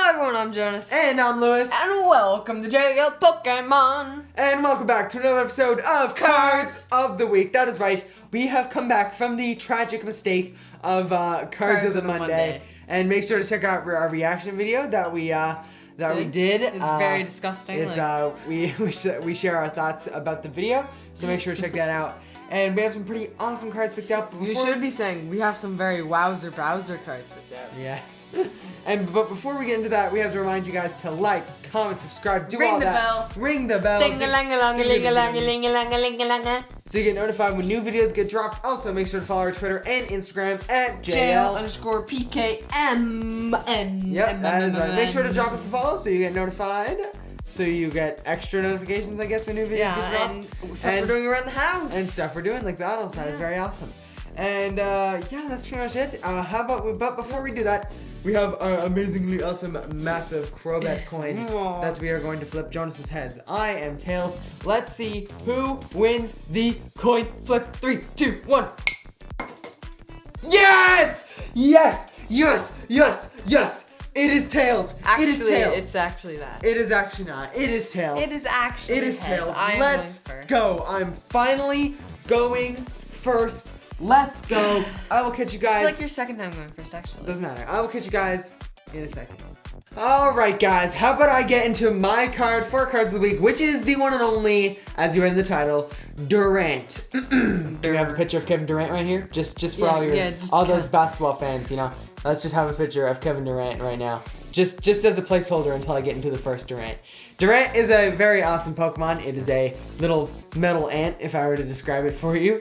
Hi everyone, I'm Jonas. And I'm Lewis. And welcome to JL Pokémon. And welcome back to another episode of Cards of the Week. That is right. We have come back from the tragic mistake of Cards of the Monday. And make sure to check out our reaction video that we did. It's very disgusting. It's we share our thoughts about the video, so make sure to check that out. And we have some pretty awesome cards picked up. You should be saying we have some very wowzer Bowser cards picked up. Yes. But before we get into that, we have to remind you guys to like, comment, subscribe, do all that. Ring the bell. Ding-a-lang-a-lang-a-ling-a-lang-a-ling-a-lang-a. So you get notified when new videos get dropped. Also, make sure to follow our Twitter and Instagram at JL_PKMN. Yep, that is right. Make sure to drop us a follow so you get notified. So you get extra notifications, I guess, when new videos get dropped. And stuff we're doing around the house. And stuff we're doing, like battles. That is very awesome. And yeah, that's pretty much it. But before we do that, we have our amazingly awesome, massive Crobat coin that we are going to flip Jonas's heads. I am Tails. Let's see who wins the coin flip. 3, 2, 1. Yes! Yes! Yes! Yes! Yes! It is Tails. Actually, it is Tails. It's actually that. It is actually not. It is Tails. It is actually. It is Tails. I'm Let's going first. go. I'm finally going first. Let's go. I will catch you guys. It's like your second time going first, actually. Doesn't matter. I will catch you guys in a second. Alright guys, how about I get into my card for Cards of the Week, which is the one and only, as you read in the title, Durant. Do we have a picture of Kevin Durant right here? Just for all those basketball fans, you know. Let's just have a picture of Kevin Durant right now. Just as a placeholder until I get into the first Durant. Durant is a very awesome Pokemon. It is a little metal ant, if I were to describe it for you.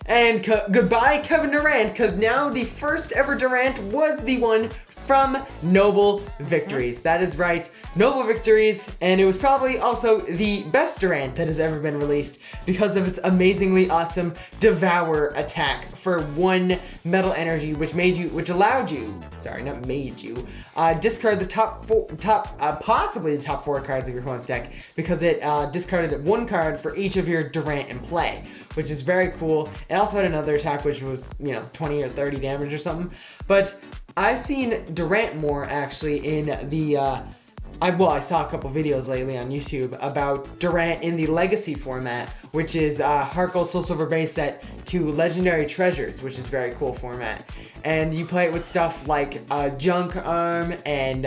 And goodbye, Kevin Durant, because now the first ever Durant was the one from Noble Victories. That is right, Noble Victories, and it was probably also the best Durant that has ever been released because of its amazingly awesome Devour attack for 1 Metal Energy, which allowed you, discard the possibly the top 4 cards of your opponent's deck, because it discarded 1 card for each of your Durant in play, which is very cool. It also had another attack which was, 20 or 30 damage or something, but I've seen Durant more actually in the, I saw a couple videos lately on YouTube about Durant in the Legacy format, which is Heart Gold Soul Silver base set to Legendary Treasures, which is very cool format. And you play it with stuff like Junk Arm and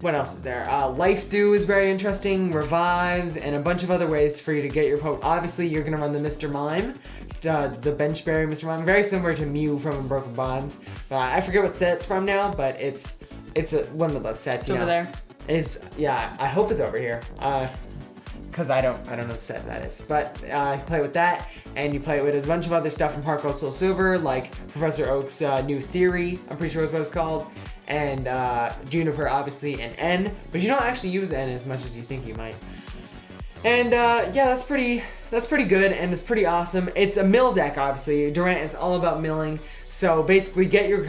what else is there? Life Dew is very interesting, Revives, and a bunch of other ways for you to get your Poke. Obviously, you're going to run the Mr. Mime. The Benchberry Mr. Mime, very similar to Mew from Unbroken Bonds. I forget what set it's from now, but it's one of those sets. It's over there. I hope it's over here. Cause I don't know what set that is. But you play with that, and you play it with a bunch of other stuff from Heart Gold Soul Silver, like Professor Oak's New Theory, I'm pretty sure is what it's called, and Juniper, obviously, and N. But you don't actually use N as much as you think you might. And yeah, that's pretty good, and it's pretty awesome. It's a mill deck, obviously. Durant is all about milling, so basically get your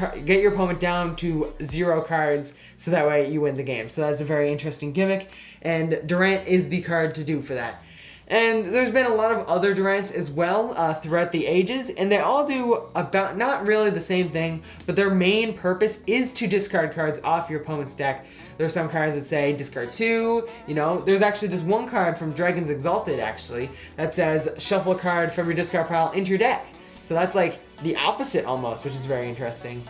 opponent down to 0 cards, so that way you win the game. So that's a very interesting gimmick, and Durant is the card to do for that. And there's been a lot of other Durants as well throughout the ages, and they all do about not really the same thing, but their main purpose is to discard cards off your opponent's deck. There's some cards that say discard 2, there's actually this one card from Dragon's Exalted actually that says shuffle a card from your discard pile into your deck. So that's like the opposite almost, which is very interesting.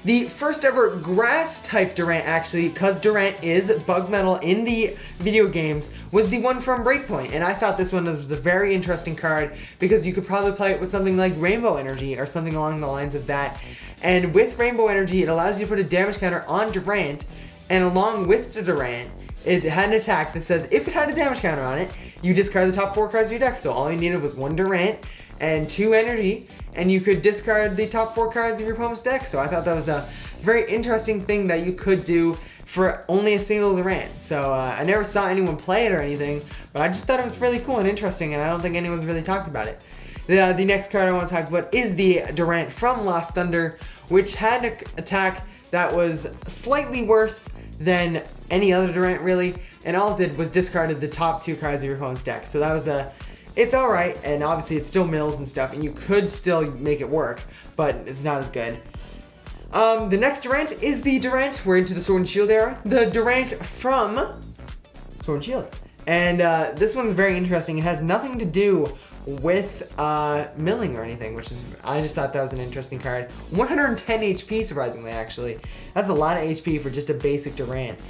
The first ever grass type Durant, actually, because Durant is bug metal in the video games, was the one from Breakpoint. And I thought this one was a very interesting card because you could probably play it with something like Rainbow Energy or something along the lines of that. And with Rainbow Energy, it allows you to put a damage counter on Durant, and along with the Durant, it had an attack that says if it had a damage counter on it, you discard the top 4 cards of your deck. So all you needed was 1 Durant and 2 energy, and you could discard the top 4 cards of your opponent's deck. So I thought that was a very interesting thing that you could do for only a single Durant. So I never saw anyone play it or anything, but I just thought it was really cool and interesting, and I don't think anyone's really talked about it. The next card I want to talk about is the Durant from Lost Thunder, which had an attack that was slightly worse than any other Durant really, and all it did was discarded the top 2 cards of your opponent's deck. So that was it's alright, and obviously it still mills and stuff, and you could still make it work, but it's not as good. The next Durant is the Durant. We're into the Sword and Shield era. The Durant from Sword and Shield. And this one's very interesting. It has nothing to do with milling or anything, which is, I just thought that was an interesting card. 110 HP, surprisingly, actually. That's a lot of HP for just a basic Durant.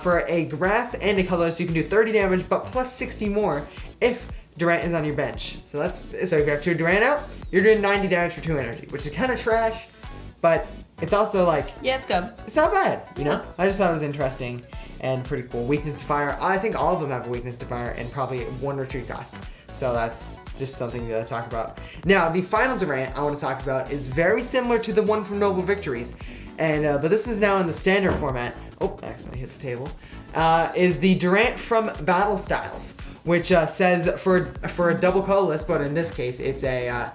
For a grass and a colorless, you can do 30 damage, but plus 60 more if Durant is on your bench. So if you have 2 Durant out, you're doing 90 damage for 2 energy, which is kind of trash, but it's also like... Yeah, it's good. It's not bad, you know? I just thought it was interesting and pretty cool. Weakness to fire. I think all of them have a weakness to fire and probably 1 retreat cost. So that's just something to talk about. Now, the final Durant I want to talk about is very similar to the one from Noble Victories. And but this is now in the standard format. Oh, actually, I hit the table. Is the Durant from Battle Styles, which says for a double colorless, but in this case, it's a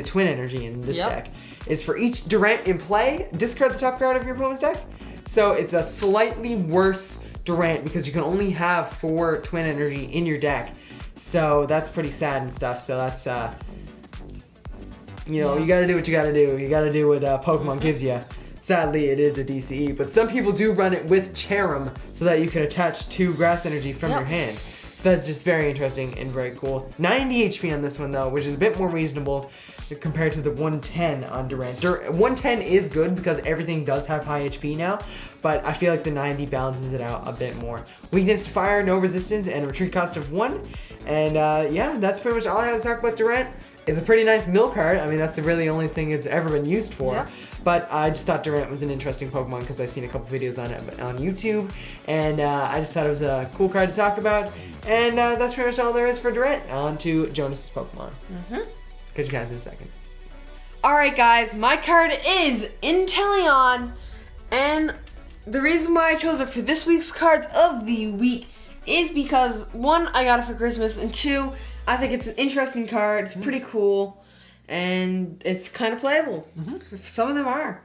twin energy in this deck. It's for each Durant in play, discard the top card of your opponent's deck. So it's a slightly worse Durant because you can only have 4 twin energy in your deck. So that's pretty sad and stuff. So that's you know, you gotta do what you gotta do. You gotta do what Pokemon gives you. Sadly, it is a DCE, but some people do run it with Cherim so that you can attach 2 grass energy from your hand. So that's just very interesting and very cool. 90 HP on this one though, which is a bit more reasonable compared to the 110 on Durant. 110 is good because everything does have high HP now, but I feel like the 90 balances it out a bit more. Weakness to fire, no resistance, and a retreat cost of 1. And yeah, that's pretty much all I had to talk about Durant. It's a pretty nice mill card. I mean, that's the really only thing it's ever been used for. Yeah. But I just thought Durant was an interesting Pokemon because I've seen a couple videos on it on YouTube. And I just thought it was a cool card to talk about. And that's pretty much all there is for Durant. On to Jonas' Pokemon. Catch you guys in a second. Alright guys, my card is Inteleon. And the reason why I chose it for this week's cards of the week is because 1, I got it for Christmas, and 2, I think it's an interesting card. It's pretty cool, and it's kind of playable. Some of them are.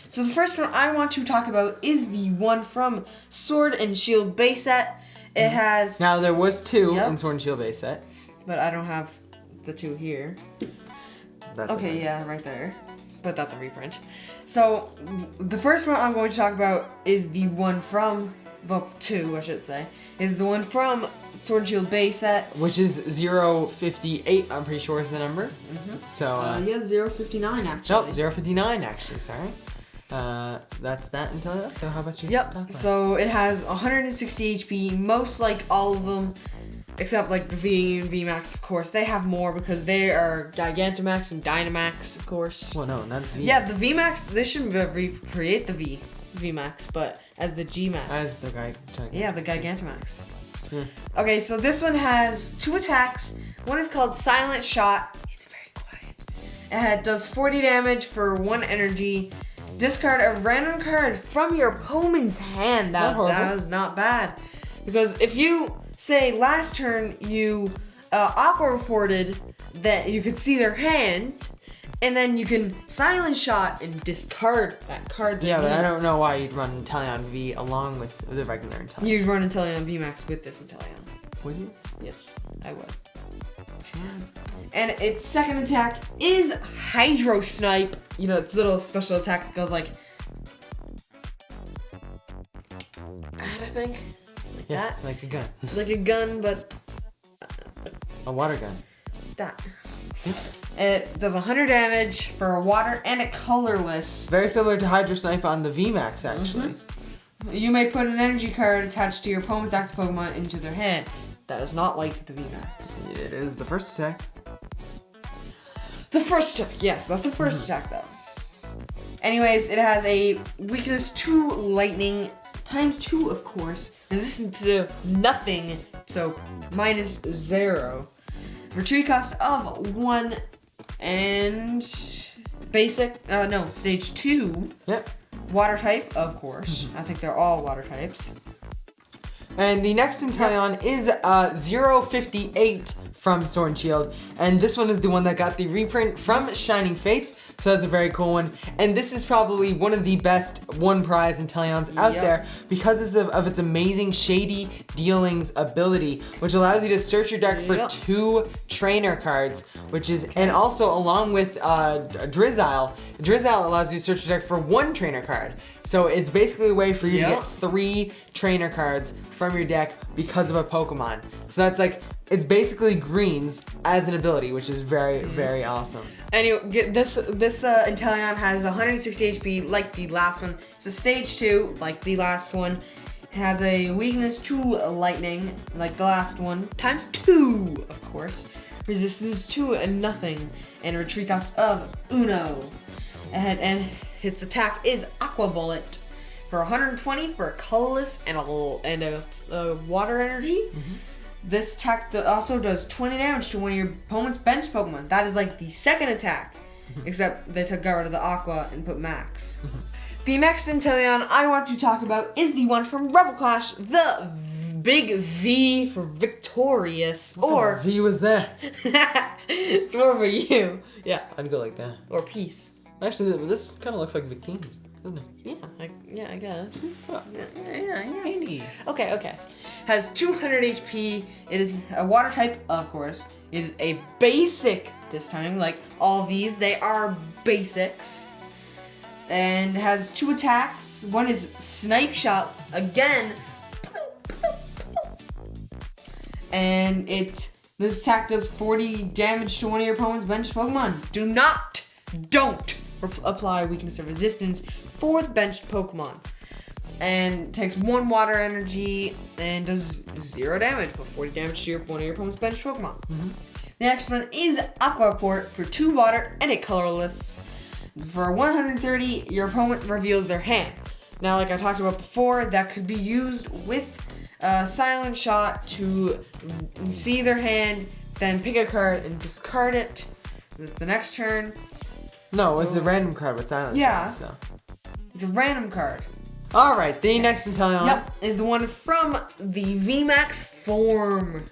So the first one I want to talk about is the one from Sword and Shield base set. It has... Now, there was 2 in Sword and Shield base set. But I don't have the 2 here. That's okay, yeah, right there. But that's a reprint. So, the first one I'm going to talk about is the one from... Well, 2, I should say. Is the one from Sword and Shield base set. Which is 058, I'm pretty sure is the number. So, yeah, 059 actually. Nope, 059 actually, sorry. That's that until so how about you? Yep, so it has 160 HP, most like all of them, except like the V and VMAX, of course. They have more because they are Gigantamax and Dynamax, of course. Well, no, not V. Yeah, the VMAX, they shouldn't recreate the VMAX, but as the Gmax. As the Gigantamax. Yeah, the Gigantamax. Okay, so this one has 2 attacks. One is called Silent Shot. It's very quiet. It does 40 damage for 1 energy. Discard a random card from your opponent's hand. That was not bad. Because if you, say, last turn you aqua reported that you could see their hand, and then you can Silent Shot and discard that card. Yeah, but I don't know why you'd run Inteleon V along with the regular Inteleon. You'd run Inteleon VMAX with this Inteleon. Would you? Yes, I would. And its second attack is Hydro Snipe. You know, its little special attack that goes like that, I think. Like that. Like a gun. Like a gun, but a water gun. That. It does 100 damage for a water and a colorless. Very similar to Hydro Snipe on the VMAX, actually. You may put an energy card attached to your opponent's active Pokemon into their hand. That is not like the VMAX. It is the first attack. The first attack, yes, that's the first attack though. Anyways, it has a weakness to lightning, ×2 of course, resistance to nothing, so -0. Retreat cost of 1, and basic, stage 2. Yep. Water type, of course. I think they're all water types. And the next Inteleon is 058 from Sword and Shield. And this one is the one that got the reprint from Shining Fates, so that's a very cool one. And this is probably one of the best one prize Inteleons out there because of its amazing Shady Dealings ability, which allows you to search your deck for 2 trainer cards, which is, and also along with Drizzile allows you to search your deck for 1 trainer card. So it's basically a way for you to get 3 trainer cards from your deck because of a Pokemon. So that's like, it's basically greens as an ability, which is very, very awesome. Anyway, this Inteleon has 160 HP like the last one. It's a stage 2 like the last one. It has a weakness to lightning like the last one, times 2, of course. Resistance to nothing, and a retreat cost of uno. And its attack is Aqua Bullet for 120 for a colorless and a water energy. This attack also does 20 damage to one of your opponent's bench Pokemon. That is like the second attack, except they got rid of the Aqua and put Max. The next Inteleon I want to talk about is the one from Rebel Clash, the big V for victorious, or V was there. It's more of a U. Yeah. I'd go like that. Or peace. Actually, this kind of looks like Victini, doesn't it? Yeah, I guess. Yeah. Okay. Has 200 HP. It is a water type, of course. It is a basic this time. Like all these, they are basics. And has 2 attacks. One is Snipe Shot again. And this attack does 40 damage to one of your opponent's bench Pokemon. Don't apply weakness or resistance for the benched Pokemon. And takes 1 water energy and does 0 damage, but 40 damage to one of your opponent's benched Pokemon. The next one is Aqua Port for 2 water and a colorless. For 130, your opponent reveals their hand. Now, like I talked about before, that could be used with Silent Shot to see their hand, then pick a card and discard it the next turn. No, it's a random card with Silent Shot. So. It's a random card. Alright, the next Inteleon. Yep, is the one from the VMAX form.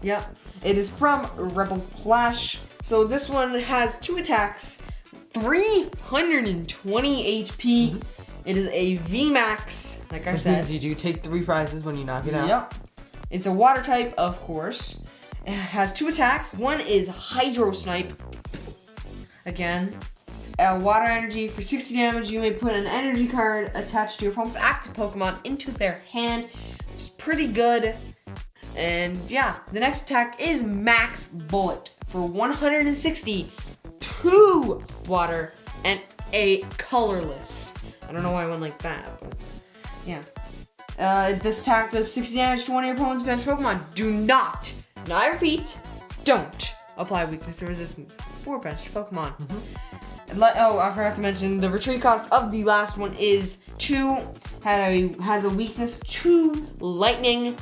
It is from Rebel Clash. So this one has 2 attacks, 320 HP. It is a VMAX, like I said. You do take 3 prizes when you knock it out. Yep. It's a water type, of course. It has 2 attacks. One is Hydro Snipe. Again, water energy for 60 damage. You may put an energy card attached to your opponent's active Pokemon into their hand, which is pretty good. And yeah, the next attack is Max Bullet for 160, 2 water, and a colorless. I don't know why I went like that, but yeah. This attack does 60 damage to one of your opponent's bench Pokemon. Do not, and I repeat, don't apply weakness or resistance for benched Pokemon. Oh, I forgot to mention the retreat cost of the last one is 2. Has a weakness to lightning,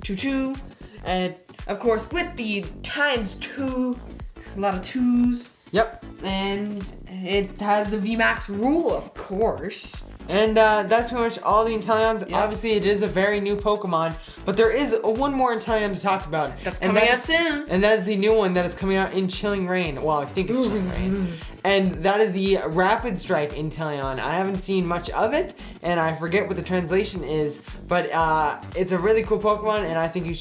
2/2, and of course with the times 2, a lot of 2s. Yep. And it has the VMAX rule, of course. And that's pretty much all the Inteleons. Yep. Obviously, it is a very new Pokemon, but there is one more Inteleon to talk about. That's coming out soon. And that is the new one that is coming out in Chilling Rain. Well, I think it's Chilling Rain. And that is the Rapid Strike Inteleon. I haven't seen much of it, and I forget what the translation is, but it's a really cool Pokemon, and I think you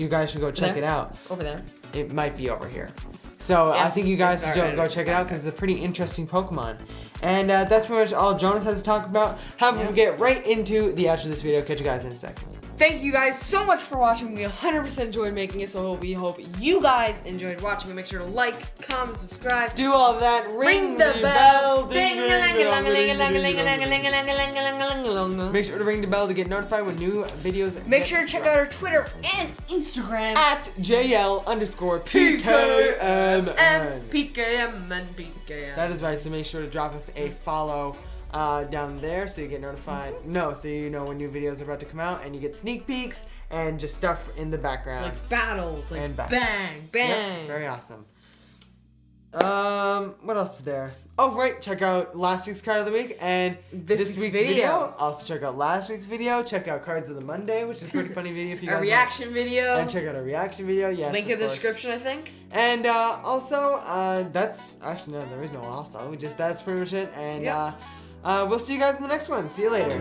guys should go check it out. Over there. It might be over here. So I think you guys should go check it out because it's a pretty interesting Pokemon. And that's pretty much all Jonas has to talk about. How about we get right into the outro of this video. Catch you guys in a second. Thank you guys so much for watching. We 100% enjoyed making it, so we hope you guys enjoyed watching. And make sure to like, comment, subscribe. Do all of that. Ring the bell. Make sure to ring the bell to get notified when new videos. Make sure to check out our Twitter and Instagram at JL_PKMN. PKMN. That is right. So make sure to drop us a follow down there so you get notified. So you know when new videos are about to come out, and you get sneak peeks and just stuff in the background. Like battles, like and bang, bang. Yep, very awesome. What else is there? Oh, right. Check out last week's card of the week and This week's video. Also, check out last week's video. Check out Cards of the Monday, which is a pretty funny video if you guys A reaction video. And check out our reaction video. Yes. Link in the course. description, I think. And also, that's actually no, there is no also. That's pretty much it. And we'll see you guys in the next one. See you later.